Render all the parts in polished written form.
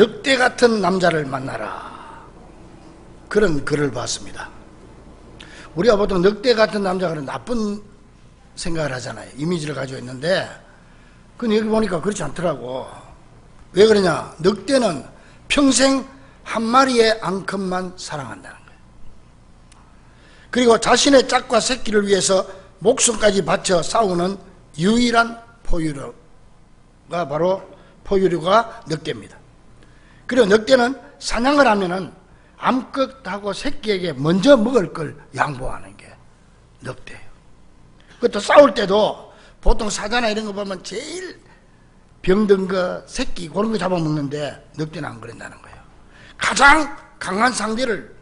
늑대 같은 남자를 만나라, 그런 글을 봤습니다. 우리가 보통 늑대 같은 남자가 나쁜 생각을 하잖아요. 이미지를 가지고 있는데, 근데 여기 보니까 그렇지 않더라고. 왜 그러냐? 늑대는 평생 한 마리의 앙컷만 사랑한다는 거예요. 그리고 자신의 짝과 새끼를 위해서 목숨까지 바쳐 싸우는 유일한 포유류가 바로 포유류가 늑대입니다. 그리고 늑대는 사냥을 하면은 암컷하고 새끼에게 먼저 먹을 걸 양보하는 게 늑대예요. 그것도 싸울 때도 보통 사자나 이런 거 보면 제일 병든 거 새끼 그런 거 잡아먹는데 늑대는 안 그런다는 거예요. 가장 강한 상대를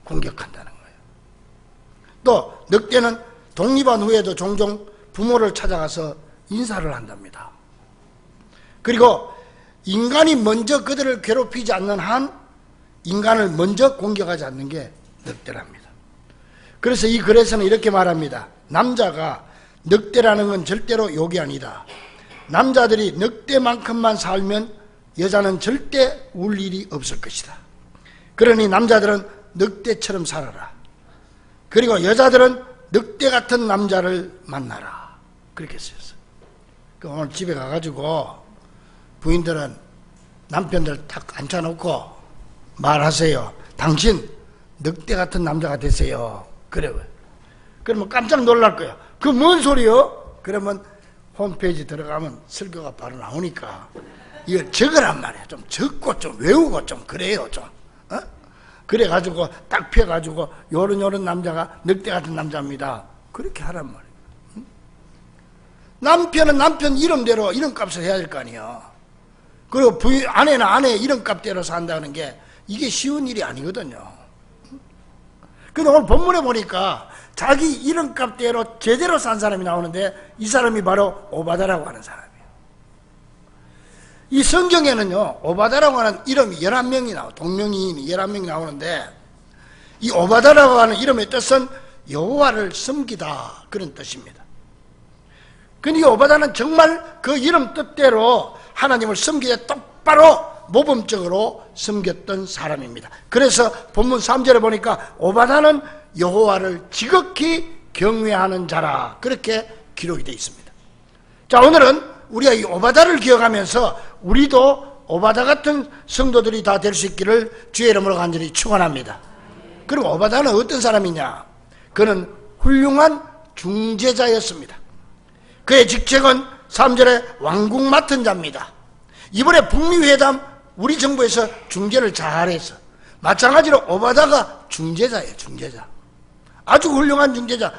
공격한다는 거예요. 또 늑대는 독립한 후에도 종종 부모를 찾아가서 인사를 한답니다. 그리고 인간이 먼저 그들을 괴롭히지 않는 한 인간을 먼저 공격하지 않는 게 늑대랍니다. 그래서 이 글에서는 이렇게 말합니다. 남자가 늑대라는 건 절대로 욕이 아니다. 남자들이 늑대만큼만 살면 여자는 절대 울 일이 없을 것이다. 그러니 남자들은 늑대처럼 살아라. 그리고 여자들은 늑대 같은 남자를 만나라. 그렇게 쓰였어요. 오늘 집에 가가지고 부인들은 남편들 탁 앉혀놓고 말하세요. 당신 늑대 같은 남자가 되세요. 그래요. 그러면 깜짝 놀랄 거예요. 그 뭔 소리요? 그러면 홈페이지 들어가면 설교가 바로 나오니까 이걸 적으란 말이에요. 좀 적고 좀 외우고 좀 그래요. 좀 그래가지고 딱 펴가지고 요런 남자가 늑대 같은 남자입니다. 그렇게 하란 말이에요. 남편은 남편 이름대로 이름값을 해야 될 거 아니에요. 그리고 부인, 아내는 아내 이름값대로 산다는 게 이게 쉬운 일이 아니거든요. 근데 오늘 본문에 보니까 자기 이름값대로 제대로 산 사람이 나오는데 이 사람이 바로 오바다라고 하는 사람이에요. 이 성경에는요, 오바다라고 하는 이름이 11명이 나와요. 동명이인이 11명이 나오는데 이 오바다라고 하는 이름의 뜻은 여호와를 섬기다, 그런 뜻입니다. 근데 이 오바다는 정말 그 이름 뜻대로 하나님을 섬기되 똑바로 모범적으로 섬겼던 사람입니다. 그래서 본문 3절에 보니까 오바다는 여호와를 지극히 경외하는 자라, 그렇게 기록이 되어 있습니다. 자, 오늘은 우리가 이 오바다를 기억하면서 우리도 오바다 같은 성도들이 다 될 수 있기를 주의 이름으로 간절히 축원합니다. 그리고 오바다는 어떤 사람이냐? 그는 훌륭한 중재자였습니다. 그의 직책은 3절에 왕궁 맡은 자입니다. 이번에 북미회담 우리 정부에서 중재를 잘해서 마찬가지로 오바다가 중재자예요. 중재자. 아주 훌륭한 중재자.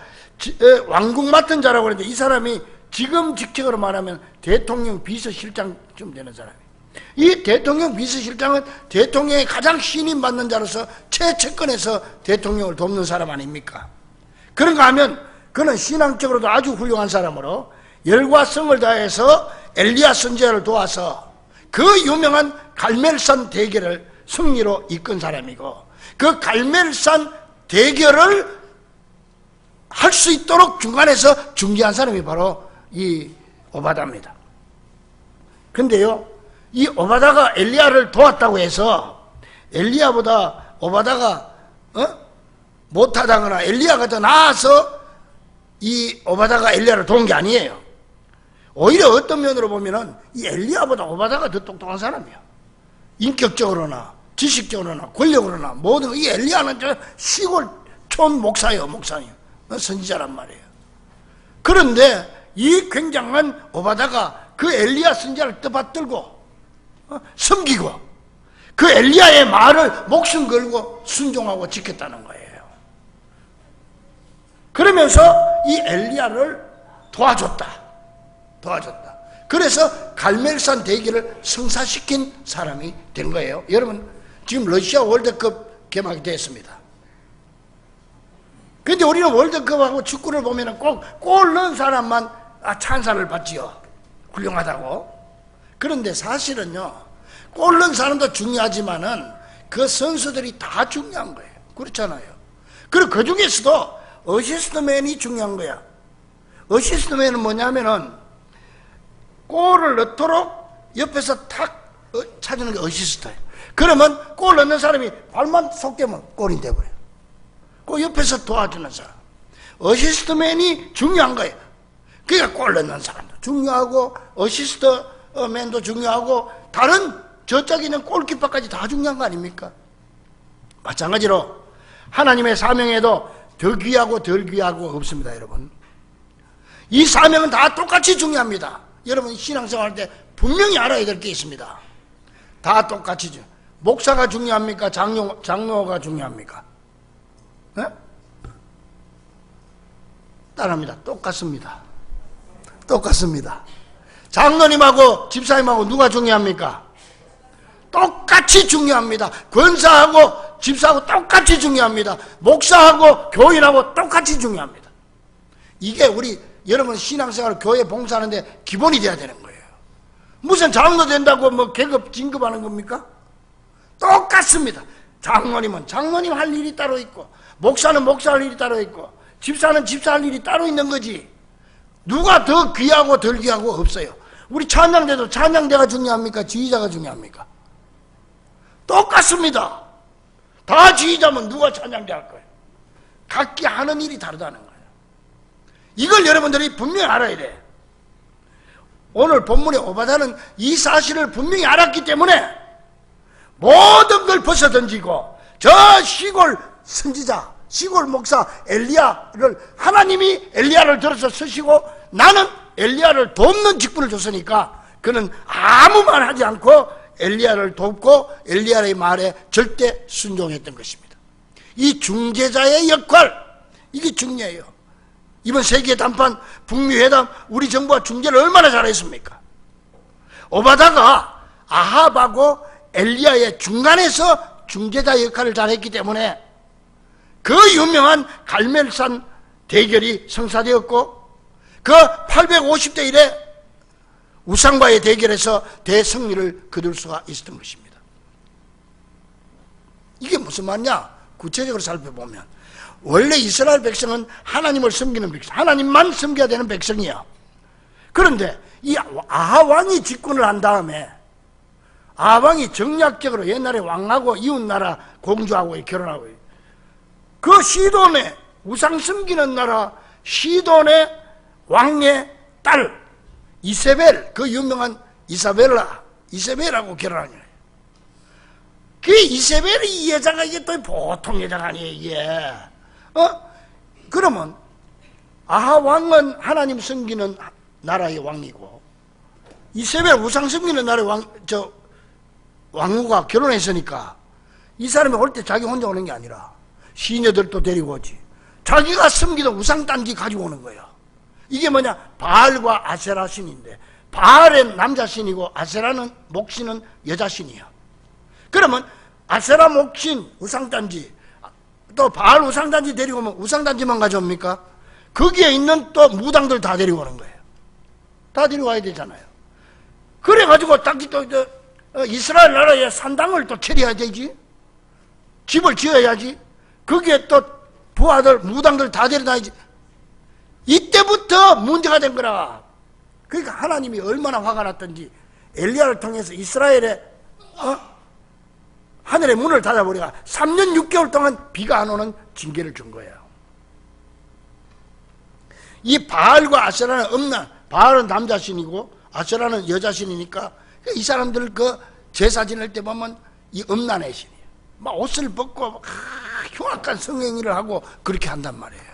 왕궁 맡은 자라고 하는데 이 사람이 지금 직책으로 말하면 대통령 비서실장쯤 되는 사람이에요. 이 대통령 비서실장은 대통령의 가장 신임받는 자로서 최측근에서 대통령을 돕는 사람 아닙니까? 그런가 하면 그는 신앙적으로도 아주 훌륭한 사람으로 열과 성을 다해서 엘리야 선지자를 도와서 그 유명한 갈멜산 대결을 승리로 이끈 사람이고, 그 갈멜산 대결을 할 수 있도록 중간에서 중재한 사람이 바로 이 오바다입니다. 근데요, 이 오바다가 엘리야를 도왔다고 해서 엘리야보다 오바다가 못하다거나 엘리야가 더 나아서 이 오바다가 엘리야를 도운 게 아니에요. 오히려 어떤 면으로 보면은 이 엘리야보다 오바다가 더 똑똑한 사람이야. 인격적으로나 지식적으로나 권력으로나 모든 이 엘리야는 저 시골 촌 목사예요. 목사님, 선지자란 말이에요. 그런데 이 굉장한 오바다가 그 엘리야 선지자를 떠받들고 섬기고 그 엘리야의 말을 목숨 걸고 순종하고 지켰다는 거예요. 그러면서 이 엘리야를 도와줬다. 그래서 갈멜산 대기를 성사시킨 사람이 된 거예요. 여러분, 지금 러시아 월드컵 개막이 됐습니다. 그런데 우리는 월드컵하고 축구를 보면 꼭 골 넣은 사람만 찬사를 받지요. 훌륭하다고. 그런데 사실은요, 골 넣은 사람도 중요하지만은 그 선수들이 다 중요한 거예요. 그렇잖아요. 그리고 그 중에서도 어시스트맨이 중요한 거야. 어시스트맨은 뭐냐면은 골을 넣도록 옆에서 탁 찾는 게 어시스트예요. 그러면 골 넣는 사람이 발만 속되면 골이 돼버려요. 그 옆에서 도와주는 사람. 어시스트맨이 중요한 거예요. 그러니까 골 넣는 사람도 중요하고 어시스트맨도 중요하고 다른 저쪽에 있는 골키퍼까지 다 중요한 거 아닙니까? 마찬가지로 하나님의 사명에도 더 귀하고 덜 귀하고 없습니다. 여러분, 이 사명은 다 똑같이 중요합니다. 여러분 신앙생활 할 때 분명히 알아야 될 게 있습니다. 다 똑같이. 목사가 중요합니까? 장로가 중요합니까? 네? 따라합니다. 똑같습니다. 똑같습니다. 장로님하고 집사님하고 누가 중요합니까? 똑같이 중요합니다. 권사하고 집사하고 똑같이 중요합니다. 목사하고 교인하고 똑같이 중요합니다. 이게 우리 여러분 신앙생활 교회 봉사하는데 기본이 돼야 되는 거예요. 무슨 장로 된다고 뭐 계급 진급하는 겁니까? 똑같습니다. 장로님은 장로님 할 일이 따로 있고, 목사는 목사 할 일이 따로 있고, 집사는 집사 할 일이 따로 있는 거지. 누가 더 귀하고 덜 귀하고 없어요. 우리 찬양대도 찬양대가 중요합니까? 지휘자가 중요합니까? 똑같습니다. 다 지휘자면 누가 찬양대 할 거예요? 각기 하는 일이 다르다는 거예요. 이걸 여러분들이 분명히 알아야 돼. 오늘 본문의 오바다는 이 사실을 분명히 알았기 때문에 모든 걸 벗어던지고 저 시골 선지자, 시골 목사 엘리야를 하나님이 엘리야를 들어서 쓰시고 나는 엘리야를 돕는 직분을 줬으니까 그는 아무 말 하지 않고 엘리야를 돕고 엘리야의 말에 절대 순종했던 것입니다. 이 중재자의 역할, 이게 중요해요. 이번 세계 단판 북미 회담 우리 정부가 중재를 얼마나 잘했습니까? 오바다가 아합하고 엘리야의 중간에서 중재자 역할을 잘했기 때문에 그 유명한 갈멜산 대결이 성사되었고, 그 850대 1의 우상과의 대결에서 대승리를 거둘 수가 있었던 것입니다. 이게 무슨 말이냐? 구체적으로 살펴보면 원래 이스라엘 백성은 하나님을 섬기는 백성, 하나님만 섬겨야 되는 백성이야. 그런데 이 아하 왕이 집권을 한 다음에 아하 왕이 정략적으로 옛날에 왕하고 이웃나라 공주하고 결혼하고, 그 시돈의 우상 섬기는 나라 시돈의 왕의 딸 이세벨, 그 유명한 이세벨하고 결혼한 거예요. 그 이세벨이 이 여자가 이게 또 보통 여자가 아니에요, 이게. 그러면 아하 왕은 하나님 섬기는 나라의 왕이고 이세벨 우상 섬기는 나라의 왕후가 결혼했으니까 이 사람이 올 때 자기 혼자 오는 게 아니라 시녀들도 데리고 오지. 자기가 섬기던 우상 단지 가지고 오는 거예요. 이게 뭐냐? 바알과 아세라 신인데, 바알은 남자 신이고 아세라는 목신은 여자 신이야. 그러면 아세라 목신 우상단지, 또 바알 우상단지 데리고 오면 우상단지만 가져옵니까? 거기에 있는 또 무당들 다 데리고 오는 거예요. 다 데리고 와야 되잖아요. 그래가지고 딱히 또 이스라엘 나라에 산당을 또 차려야 되지. 집을 지어야지. 거기에 또 부하들 무당들 다 데려다야지. 이때부터 문제가 된 거라. 그러니까 하나님이 얼마나 화가 났던지 엘리야를 통해서 이스라엘의 하늘의 문을 닫아버리가 3년 6개월 동안 비가 안 오는 징계를 준 거예요. 이 바알과 아세라는 바알은 남자신이고 아세라는 여자신이니까 이 사람들 그 제사 지낼 때 보면 이 음란의 신이에요. 막 옷을 벗고 흉악한 성행위를 하고 그렇게 한단 말이에요.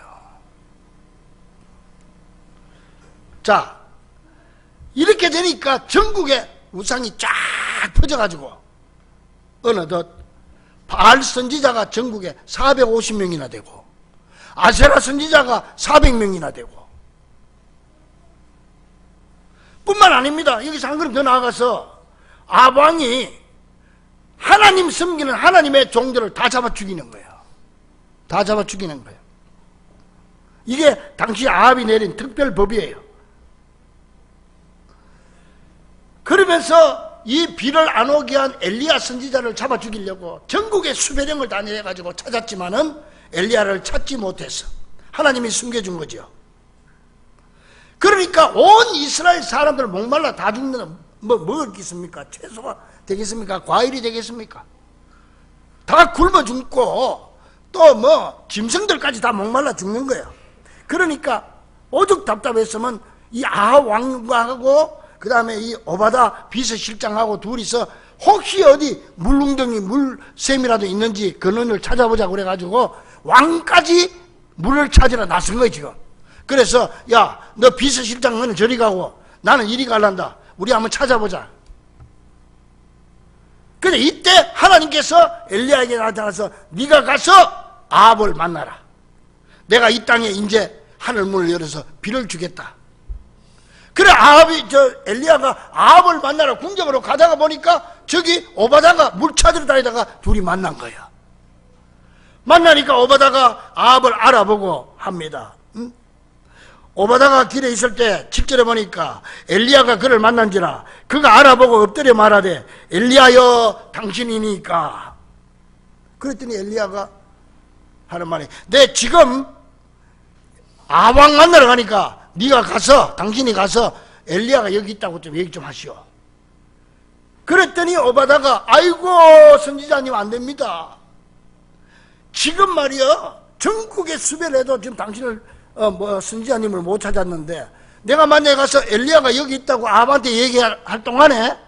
자, 이렇게 되니까 전국에 우상이 쫙 퍼져가지고 어느덧 바알 선지자가 전국에 450명이나 되고 아세라 선지자가 400명이나 되고, 뿐만 아닙니다. 여기서 한 걸음 더 나아가서 아방이 하나님 섬기는 하나님의 종들을 다 잡아 죽이는 거예요. 다 잡아 죽이는 거예요. 이게 당시 아합이 내린 특별법이에요. 그러면서 이 비를 안 오게 한 엘리야 선지자를 잡아 죽이려고 전국에 수배령을 다 내가지고 찾았지만은 엘리야를 찾지 못해서 하나님이 숨겨준 거죠. 그러니까 온 이스라엘 사람들 목말라 다 죽는, 뭐 먹을 게 있습니까? 채소가 되겠습니까? 과일이 되겠습니까? 다 굶어 죽고 또 뭐 짐승들까지 다 목말라 죽는 거예요. 그러니까 오죽 답답했으면 이 아합 왕하고 그 다음에 이 오바다 비서실장하고 둘이서 혹시 어디 물웅덩이 물샘이라도 있는지 근원을 찾아보자고 그래가지고 왕까지 물을 찾으러 나선 거예요 지금. 그래서 야, 너 비서실장 너는 저리 가고 나는 이리 갈란다. 우리 한번 찾아보자. 근데 이때 하나님께서 엘리야에게 나타나서 네가 가서 아합을 만나라. 내가 이 땅에 이제 하늘문을 열어서 비를 주겠다. 그래 엘리야가 아합을 만나러 궁정으로 가다가 보니까 저기 오바다가 물 찾으러 다니다가 둘이 만난 거야. 만나니까 오바다가 아합을 알아보고 합니다. 응? 오바다가 길에 있을 때 7절에 보니까 엘리야가 그를 만난지라 그가 알아보고 엎드려 말하되 엘리야여 당신이니까. 그랬더니 엘리야가 하는 말이 내 지금 아왕 만나러 가니까 네가 가서 당신이 가서 엘리야가 여기 있다고 좀 얘기 좀 하시오. 그랬더니 오바다가 아이고 선지자님 안 됩니다. 지금 말이요 전국에 수배를 해도 지금 당신을 선지자님을 못 찾았는데 내가 만약에 가서 엘리야가 여기 있다고 아합한테 얘기할 동안에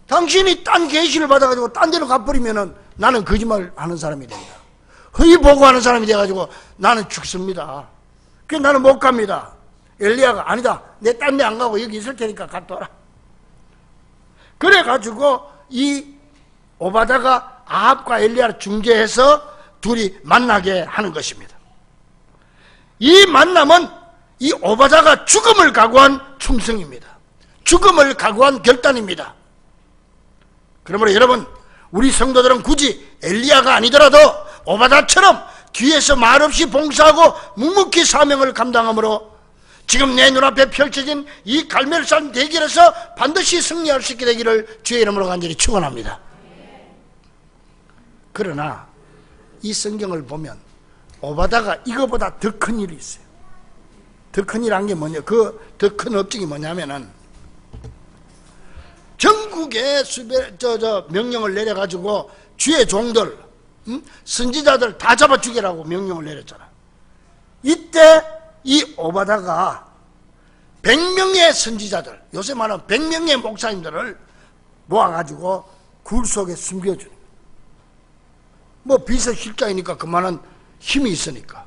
당신이 딴 계시를 받아가지고 딴 데로 가버리면은 나는 거짓말 하는 사람이 된다. 허위 보고하는 사람이 돼가지고 나는 죽습니다. 그래서 나는 못 갑니다. 엘리야가 아니다. 내 딴 데 안 가고 여기 있을 테니까 갔더라. 그래가지고 이 오바다가 아합과 엘리야를 중재해서 둘이 만나게 하는 것입니다. 이 만남은 이 오바다가 죽음을 각오한 충성입니다. 죽음을 각오한 결단입니다. 그러므로 여러분 우리 성도들은 굳이 엘리야가 아니더라도 오바다처럼 뒤에서 말없이 봉사하고 묵묵히 사명을 감당함으로 지금 내 눈앞에 펼쳐진 이 갈멜산 대결에서 반드시 승리할 수 있게 되기를 주의 이름으로 간절히 축원합니다. 그러나 이 성경을 보면 오바다가 이거보다 더 큰 일이 있어요. 더 큰 일한 게 뭐냐? 그 더 큰 업적이 뭐냐면은 전국에 명령을 내려가지고 주의 종들, 선지자들 다 잡아 죽이라고 명령을 내렸잖아. 이때 이 오바다가 100명의 선지자들, 요새 말하면 100명의 목사님들을 모아가지고 굴 속에 숨겨주는 거예요. 뭐 비서실장이니까 그만한 힘이 있으니까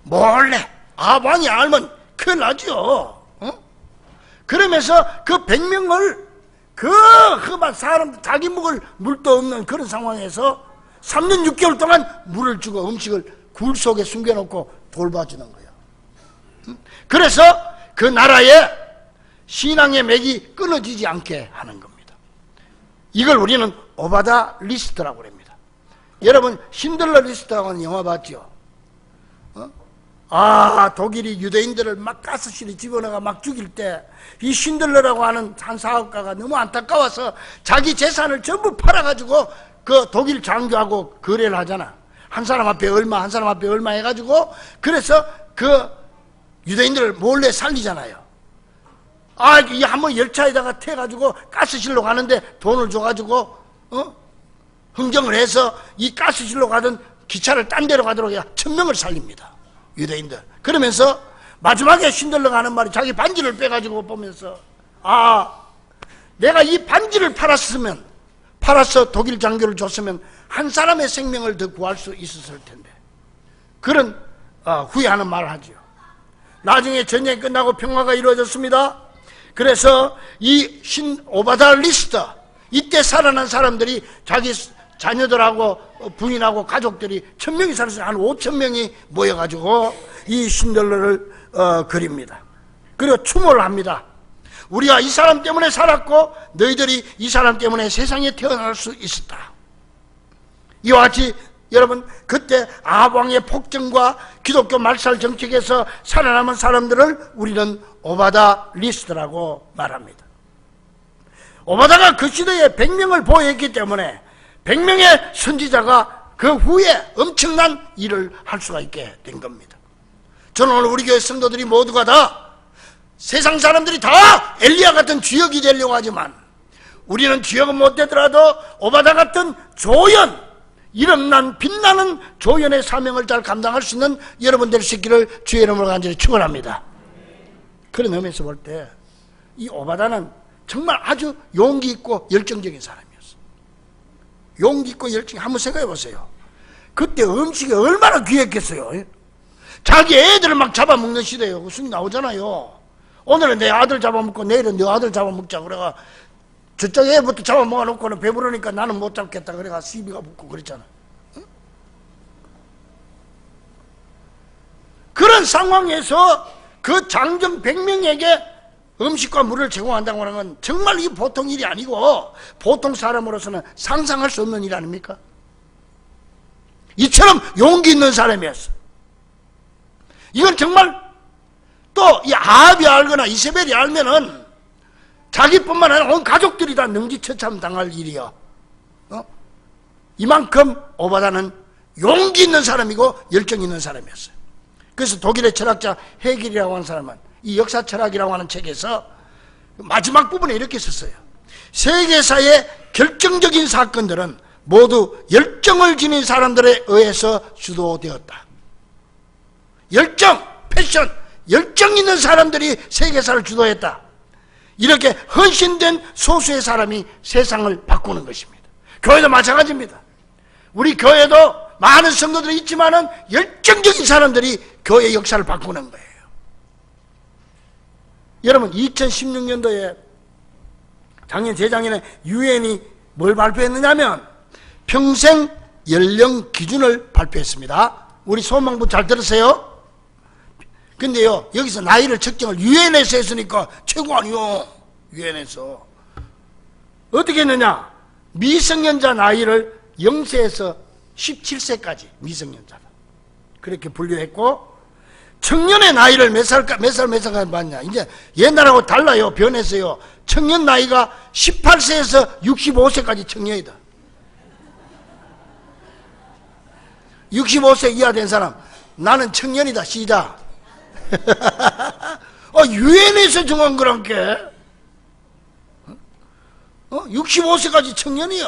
몰래 아반이 알면 큰일 나죠. 그러면서 그 100명을 그 험한 사람 자기 먹을 물도 없는 그런 상황에서 3년 6개월 동안 물을 주고 음식을 굴 속에 숨겨놓고 돌봐주는 거예요. 그래서 그 나라의 신앙의 맥이 끊어지지 않게 하는 겁니다. 이걸 우리는 오바다 리스트라고 합니다. 여러분 신들러 리스트라고 하는 영화 봤죠? 독일이 유대인들을 막 가스실에 집어넣어가 막 죽일 때 이 신들러라고 하는 한 사업가가 너무 안타까워서 자기 재산을 전부 팔아가지고 그 독일 장교하고 거래를 하잖아. 한 사람 앞에 얼마 한 사람 앞에 얼마 해가지고 그래서 그 유대인들을 몰래 살리잖아요. 이 한번 열차에다가 태가지고 가스실로 가는데 돈을 줘가지고 흥정을 해서 이 가스실로 가던 기차를 딴 데로 가도록 해야 1000명을 살립니다. 유대인들. 그러면서 마지막에 신들러가 하는 말이 자기 반지를 빼가지고 보면서 내가 이 반지를 팔아서 독일 장교를 줬으면 한 사람의 생명을 더 구할 수 있었을 텐데 그런 후회하는 말을 하죠. 나중에 전쟁이 끝나고 평화가 이루어졌습니다. 그래서 이 오바다 리스트 이때 살아난 사람들이 자기 자녀들하고 부인하고 가족들이 1000명이 살았어요. 한 5000명이 모여가지고 이 신들러를 그립니다. 그리고 추모를 합니다. 우리가 이 사람 때문에 살았고 너희들이 이 사람 때문에 세상에 태어날 수 있었다. 이와 같이 여러분 그때 아합 왕의 폭정과 기독교 말살 정책에서 살아남은 사람들을 우리는 오바다 리스트라고 말합니다. 오바다가 그 시대에 100명을 보호했기 때문에 100명의 선지자가 그 후에 엄청난 일을 할 수가 있게 된 겁니다. 저는 오늘 우리 교회 성도들이 모두가 다 세상 사람들이 다 엘리야 같은 주역이 되려고 하지만 우리는 지역은 못 되더라도 오바다 같은 조연, 이름난 빛나는 조연의 사명을 잘 감당할 수 있는 여러분 될 수 있기를 주의 이름으로 간절히 축원합니다. 그런 의미에서 볼 때 이 오바다는 정말 아주 용기 있고 열정적인 사람이었어. 용기 있고 열정, 한번 생각해 보세요. 그때 음식이 얼마나 귀했겠어요. 자기 애들을 막 잡아먹는 시대예요. 그 순위 나오잖아요. 오늘은 내 아들 잡아먹고 내일은 내 아들 잡아먹자 그래가 저쪽 애부터 잡아먹어놓고는 배부르니까 나는 못 잡겠다 그래가 시비가 붙고 그랬잖아. 응? 그런 상황에서 그 장정 100명에게 음식과 물을 제공한다고 하는 건 정말 이 보통 일이 아니고 보통 사람으로서는 상상할 수 없는 일 아닙니까? 이처럼 용기 있는 사람이었어. 이건 정말 또 이 아합이 알거나 이세벨이 알면은 자기뿐만 아니라 온 가족들이 다 능지처참 당할 일이야. 이만큼 오바다는 용기 있는 사람이고 열정 있는 사람이었어요. 그래서 독일의 철학자 헤겔이라고 하는 사람은 이 역사 철학이라고 하는 책에서 마지막 부분에 이렇게 썼어요. 세계사의 결정적인 사건들은 모두 열정을 지닌 사람들에 의해서 주도되었다. 열정, 패션, 열정 있는 사람들이 세계사를 주도했다. 이렇게 헌신된 소수의 사람이 세상을 바꾸는 것입니다. 교회도 마찬가지입니다. 우리 교회도 많은 성도들이 있지만은 열정적인 사람들이 교회 역사를 바꾸는 거예요. 여러분 2016년도에 작년 재작년에 유엔이 뭘 발표했느냐면 평생 연령 기준을 발표했습니다. 우리 소망부 잘 들으세요. 근데요 여기서 나이를 측정을 유엔에서 했으니까 최고 아니요. 유엔에서 어떻게 했느냐, 미성년자 나이를 0세에서 17세까지 미성년자다 그렇게 분류했고, 청년의 나이를 몇 살까지 봤냐, 이제 옛날하고 달라요. 변했어요. 청년 나이가 18세에서 65세까지 청년이다. 65세 이하 된 사람 나는 청년이다 시작. 유엔에서 정한 거란 게 65세까지 청년이야.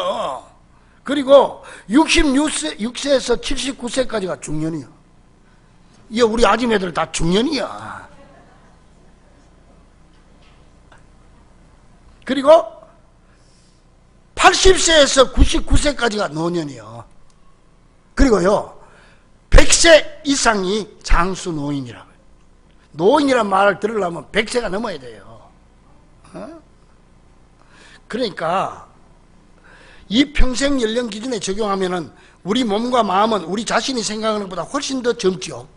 그리고 66세에서 79세까지가 중년이야. 이게 우리 아줌매들 다 중년이야. 그리고 80세에서 99세까지가 노년이야. 그리고요 100세 이상이 장수 노인이라고요. 노인이란 말을 들으려면 100세가 넘어야 돼요. 그러니까 이 평생 연령 기준에 적용하면은 우리 몸과 마음은 우리 자신이 생각하는 것보다 훨씬 더 젊지요.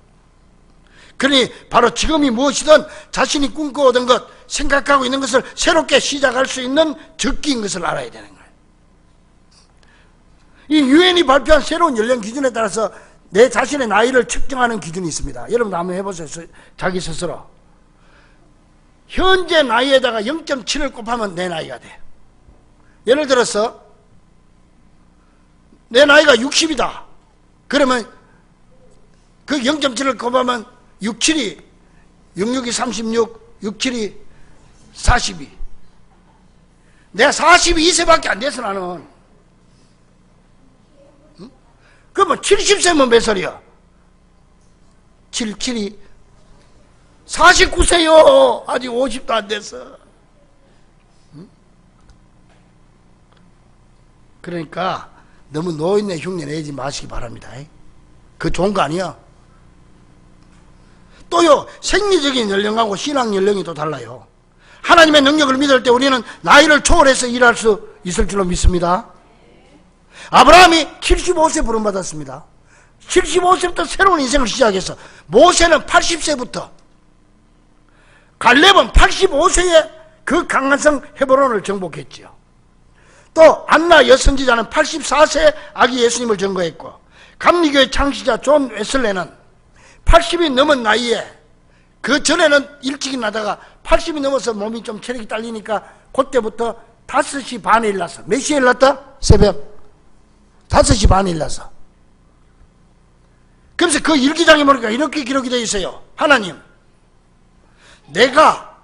그러니 바로 지금이 무엇이든 자신이 꿈꿔오던 것, 생각하고 있는 것을 새롭게 시작할 수 있는 적기인 것을 알아야 되는 거예요. 이 유엔이 발표한 새로운 연령 기준에 따라서 내 자신의 나이를 측정하는 기준이 있습니다. 여러분도 한번 해보세요. 자기 스스로. 현재 나이에다가 0.7을 곱하면 내 나이가 돼. 예를 들어서 내 나이가 60이다. 그러면 그 0.7을 곱하면 67이 66이 36, 67이 42. 내가 42세밖에 안 돼서 나는. 그러면 70세면 몇 살이야? 77이 49세요. 아직 50도 안 됐어. 그러니까 너무 노인네 흉내 내지 마시기 바랍니다. 그거 좋은 거 아니야. 또요 생리적인 연령하고 신앙 연령이 또 달라요. 하나님의 능력을 믿을 때 우리는 나이를 초월해서 일할 수 있을 줄로 믿습니다. 아브라함이 75세 부름받았습니다. 75세부터 새로운 인생을 시작했어. 모세는 80세부터, 갈렙은 85세에 그 강한성 헤브론을 정복했지요. 또 안나 여선지자는 84세에 아기 예수님을 증거했고, 감리교의 창시자 존 웨슬레는 80이 넘은 나이에, 그 전에는 일찍 나다가 80이 넘어서 몸이 좀 체력이 딸리니까 그때부터 5시 반에 일났어. 몇 시에 일났다? 새벽 5시 반에 일났어. 그래서 그 일기장에 보니까 이렇게 기록이 되어 있어요. 하나님, 내가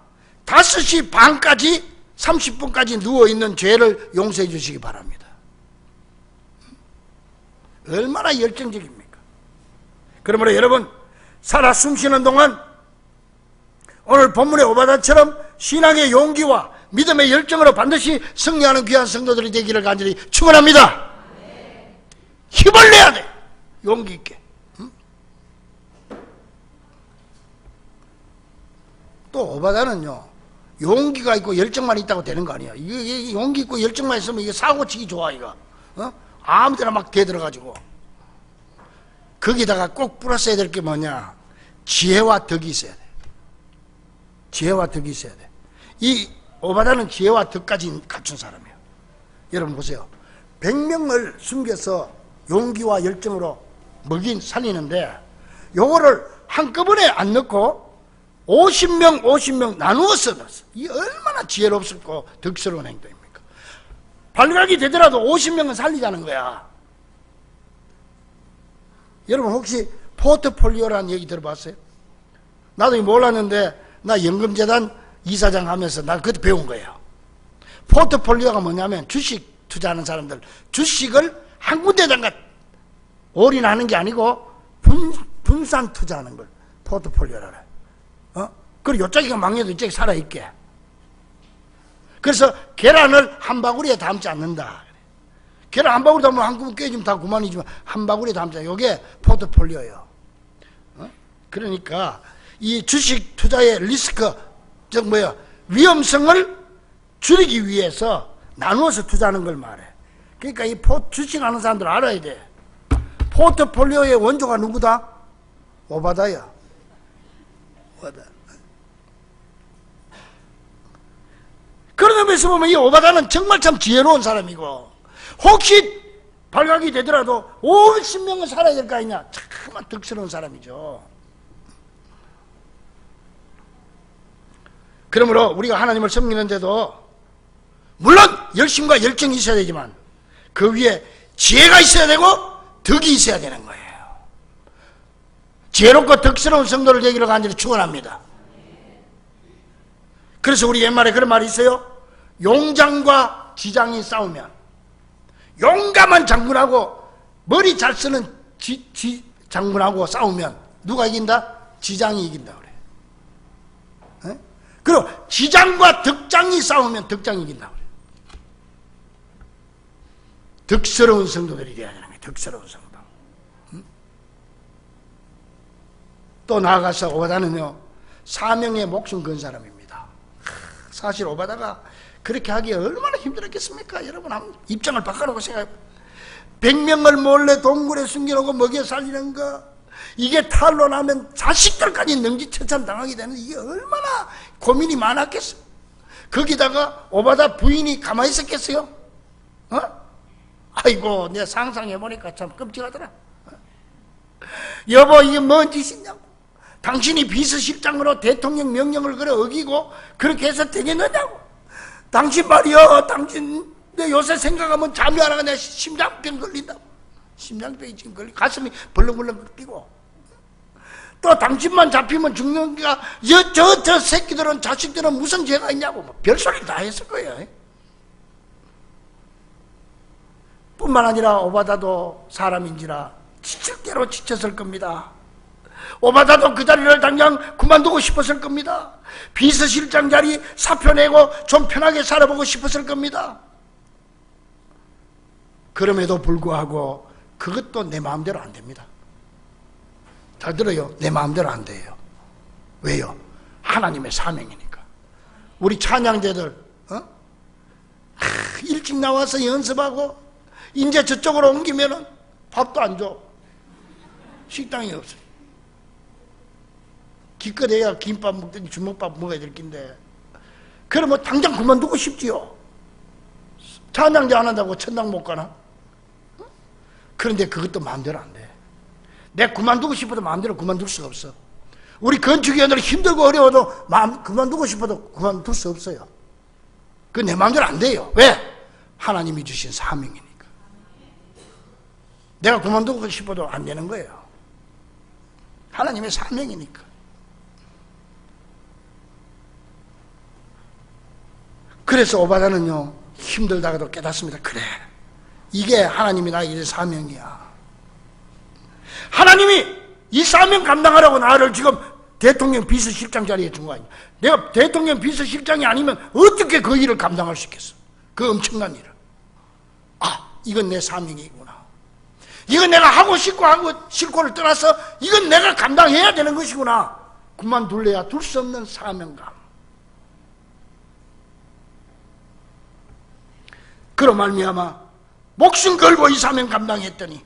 5시 반까지 30분까지 누워있는 죄를 용서해 주시기 바랍니다. 얼마나 열정적입니까? 그러므로 여러분, 살아 숨쉬는 동안 오늘 본문의 오바다처럼 신앙의 용기와 믿음의 열정으로 반드시 승리하는 귀한 성도들이 되기를 간절히 축원합니다. 힘을 내야 돼. 용기 있게. 또 오바다는요, 용기가 있고 열정만 있다고 되는 거 아니야. 이게 용기 있고 열정만 있으면 이게 사고치기 좋아, 이거. 아무 데나 막 대들어가지고. 거기다가 꼭 플러스해야 될 게 뭐냐? 지혜와 덕이 있어야 돼. 지혜와 덕이 있어야 돼. 이 오바다는 지혜와 덕까지 갖춘 사람이에요. 여러분 보세요. 100명을 숨겨서 용기와 열정으로 먹인 살리는데 요거를 한꺼번에 안 넣고 50명 나누어서 넣었어. 이 얼마나 지혜롭고 덕스러운 행동입니까? 발각이 되더라도 50명은 살리자는 거야. 여러분 혹시 포트폴리오라는 얘기 들어봤어요? 나도 몰랐는데 나 연금재단 이사장 하면서 나 그때 배운 거예요. 포트폴리오가 뭐냐면 주식 투자하는 사람들 주식을 한 군데다가 올인하는 게 아니고 분산 투자하는 걸 포트폴리오라 그래. 그리고 요쪽이가 망해도 이쪽이 살아있게. 그래서 계란을 한 바구리에 담지 않는다. 계란 한 바구리 담으면 한 구멍 깨지면 다 그만이지만 한 바구리에 담자. 이게 포트폴리오예요. 그러니까 이 주식 투자의 리스크, 즉 뭐야, 위험성을 줄이기 위해서 나누어서 투자하는 걸 말해. 그러니까 이 주식하는 사람들 알아야 돼. 포트폴리오의 원조가 누구다? 오바다야. 오바다. 그런 의미에서 보면 이 오바다는 정말 참 지혜로운 사람이고, 혹시 발각이 되더라도 50명은 살아야 될 거 아니냐. 참 덕스러운 사람이죠. 그러므로 우리가 하나님을 섬기는데도 물론 열심과 열정이 있어야 되지만 그 위에 지혜가 있어야 되고 덕이 있어야 되는 거예요. 지혜롭고 덕스러운 성도를 되기를 간절히 축원합니다. 그래서 우리 옛말에 그런 말이 있어요. 용장과 지장이 싸우면, 용감한 장군하고 머리 잘 쓰는 장군하고 싸우면 누가 이긴다? 지장이 이긴다 그래. 그리고 지장과 덕장이 싸우면 덕장이 이긴다 그래. 덕스러운 성도들이 되어야 되는 거예요. 덕스러운 성도. 또 나아가서 오바다는요, 사명에 목숨 건 사람입니다. 사실 오바다가 그렇게 하기에 얼마나 힘들었겠습니까? 여러분 한번 입장을 바꿔놓고 생각해. 100명을 몰래 동굴에 숨겨놓고 먹여 살리는 거, 이게 탈로 나면 자식들까지 능지처참 당하게 되는, 이게 얼마나 고민이 많았겠어. 거기다가 오바다 부인이 가만히 있었겠어요? 아이고, 내가 상상해보니까 참 끔찍하더라. 여보, 이게 뭔 짓이냐고. 당신이 비서실장으로 대통령 명령을 그래 어기고 그렇게 해서 되겠느냐고. 당신 말이여, 당신 내 요새 생각하면 잠이 안 와가 내가 심장병 걸린다고. 심장병이 지금 걸리고 가슴이 벌렁벌렁 뛰고, 또 당신만 잡히면 죽는 게가 저 새끼들은, 자식들은 무슨 죄가 있냐고 뭐 별소리 다 했을 거예요. 뿐만 아니라 오바다도 사람인지라 지칠 대로 지쳤을 겁니다. 오바다도 그 자리를 당장 그만두고 싶었을 겁니다. 비서실장 자리 사표 내고 좀 편하게 살아보고 싶었을 겁니다. 그럼에도 불구하고 그것도 내 마음대로 안 됩니다. 잘 들어요. 내 마음대로 안 돼요. 왜요? 하나님의 사명이니까. 우리 찬양대들 일찍 나와서 연습하고 이제 저쪽으로 옮기면은 밥도 안 줘. 식당이 없어요. 기껏해야 김밥 먹든지 주먹밥 먹어야 될 낀데, 그러면 당장 그만두고 싶지요. 찬양대 안 한다고 천당 못 가나? 그런데 그것도 마음대로 안 돼. 내가 그만두고 싶어도 마음대로 그만둘 수가 없어. 우리 건축위원들 힘들고 어려워도 그만두고 싶어도 그만둘 수 없어요. 그건 내 마음대로 안 돼요. 왜? 하나님이 주신 사명이니까. 내가 그만두고 싶어도 안 되는 거예요. 하나님의 사명이니까. 그래서 오바다는요, 힘들다가도 깨닫습니다. 그래, 이게 하나님이 나에게 준 사명이야. 하나님이 이 사명 감당하라고 나를 지금 대통령 비서실장 자리에 준 거 아니야. 내가 대통령 비서실장이 아니면 어떻게 그 일을 감당할 수 있겠어? 그 엄청난 일을. 아, 이건 내 사명이구나. 이건 내가 하고 싶고 하고 싫고를 떠나서 이건 내가 감당해야 되는 것이구나. 그만둘래야 둘 수 없는 사명감. 그로 말미암아 목숨 걸고 이 사명 감당했더니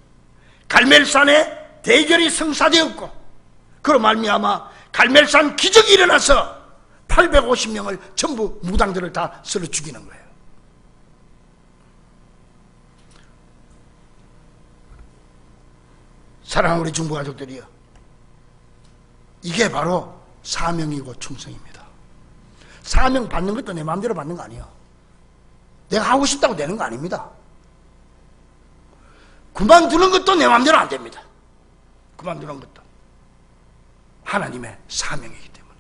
갈멜산에 대결이 성사되었고, 그로 말미암아 갈멜산 기적이 일어나서 850명을 전부 무당들을 다 쓸어 죽이는 거예요. 사랑하는 우리 중부 가족들이요, 이게 바로 사명이고 충성입니다. 사명 받는 것도 내 마음대로 받는 거 아니에요. 내가 하고 싶다고 되는 거 아닙니다. 그만두는 것도 내 마음대로 안 됩니다. 그만두는 것도 하나님의 사명이기 때문에.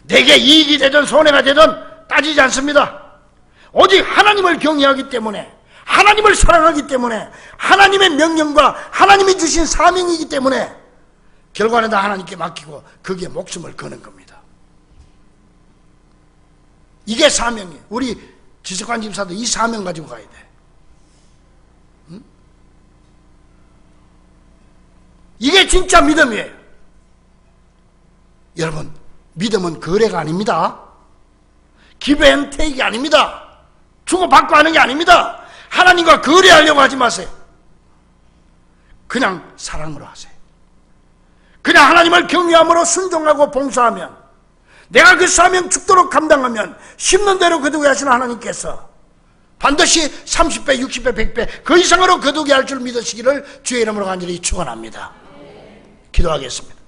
내게 이익이 되든 손해가 되든 따지지 않습니다. 오직 하나님을 경외하기 때문에, 하나님을 사랑하기 때문에, 하나님의 명령과 하나님이 주신 사명이기 때문에 결과는 다 하나님께 맡기고 거기에 목숨을 거는 겁니다. 이게 사명이에요. 우리 지석환 집사도 이 사명 가지고 가야 돼. 응? 이게 진짜 믿음이에요. 여러분, 믿음은 거래가 아닙니다. give and take이 아닙니다. 주고받고 하는 게 아닙니다. 하나님과 거래하려고 하지 마세요. 그냥 사랑으로 하세요. 그냥 하나님을 경외함으로 순종하고 봉사하면, 내가 그 사명 죽도록 감당하면 심는 대로 거두게 하시는 하나님께서 반드시 30배, 60배, 100배 그 이상으로 거두게 할 줄 믿으시기를 주의 이름으로 간절히 축원합니다. 기도하겠습니다.